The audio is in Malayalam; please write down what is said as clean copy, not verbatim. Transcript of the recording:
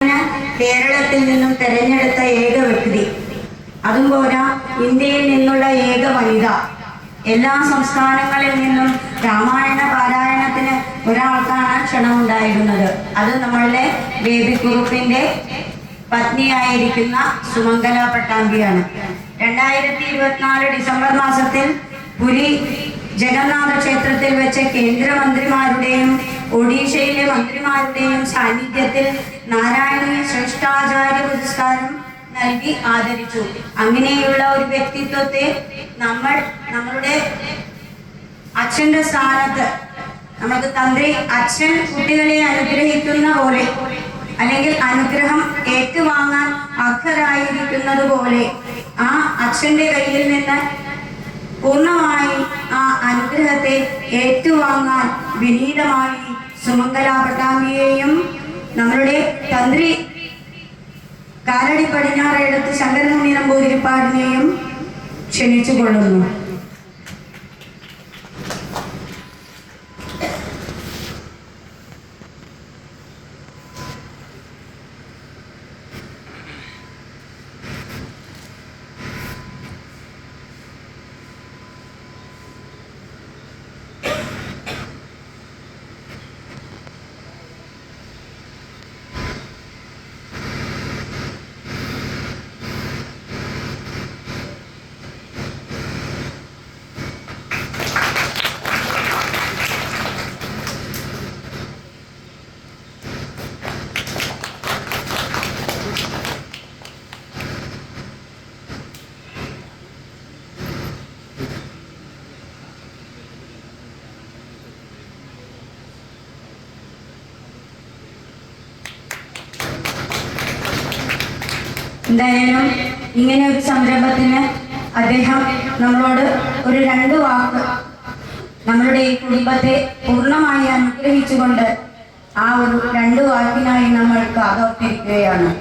കേരളത്തിൽ നിന്നും തെരഞ്ഞെടുത്ത ഏക വ്യക്തി, അതും പോരാ ഇന്ത്യയിൽ നിന്നുള്ള ഏക വനിത. എല്ലാ സംസ്ഥാനങ്ങളിൽ നിന്നും രാമായണ പാരായണത്തിന് ഒരാൾക്കാണ് ക്ഷണമുണ്ടായിരുന്നത്. അത് നമ്മളുടെ ബേബിക്കുറുപ്പിന്റെ പത്നിയായിരിക്കുന്ന സുമംഗല പട്ടാമ്പിയാണ്. 2024 ഡിസംബർ മാസത്തിൽ പുരി ജഗന്നാഥ ക്ഷേത്രത്തിൽ വെച്ച് കേന്ദ്രമന്ത്രിമാരുടെയും ഒഡീഷയിലെ മന്ത്രിമാരുടെയും സാന്നിധ്യത്തിൽ നാരായണീയ ശ്രേഷ്ഠാചാര്യ പുരസ്കാരം നൽകി ആദരിച്ചു. അങ്ങനെയുള്ള ഒരു വ്യക്തിത്വത്തെ നമ്മളുടെ അച്ഛന്റെ സ്ഥാനത്ത് നമുക്ക് തന്ത്രി അച്ഛൻ കുട്ടികളെ അനുഗ്രഹിക്കുന്ന പോലെ, അല്ലെങ്കിൽ അനുഗ്രഹം ഏറ്റുവാങ്ങാൻ അർഹരായിരിക്കുന്നത് പോലെ ആ അച്ഛന്റെ കയ്യിൽ നിന്ന് പൂർണ്ണമായി ആ അനുഗ്രഹത്തെ ഏറ്റുവാങ്ങാൻ വിനീതമായി സുമംഗല പട്ടാമ്പിയെയും നമ്മളുടെ തന്ത്രി കാലടി പടിഞ്ഞാറേടത്ത് ശങ്കരമുനി നമ്പൂതിരിപ്പാടിനെയും ക്ഷണിച്ചു കൊള്ളുന്നു. എന്തായാലും ഇങ്ങനെ ഒരു സംരംഭത്തിന് അദ്ദേഹം നമ്മളോട് ഒരു 2 വാക്ക് നമ്മളുടെ ഈ കുടുംബത്തെ പൂർണ്ണമായി അനുഗ്രഹിച്ചുകൊണ്ട് ആ ഒരു 2 വാക്കിനായി നമ്മൾ കാതോർത്തിരിക്കുകയാണ്.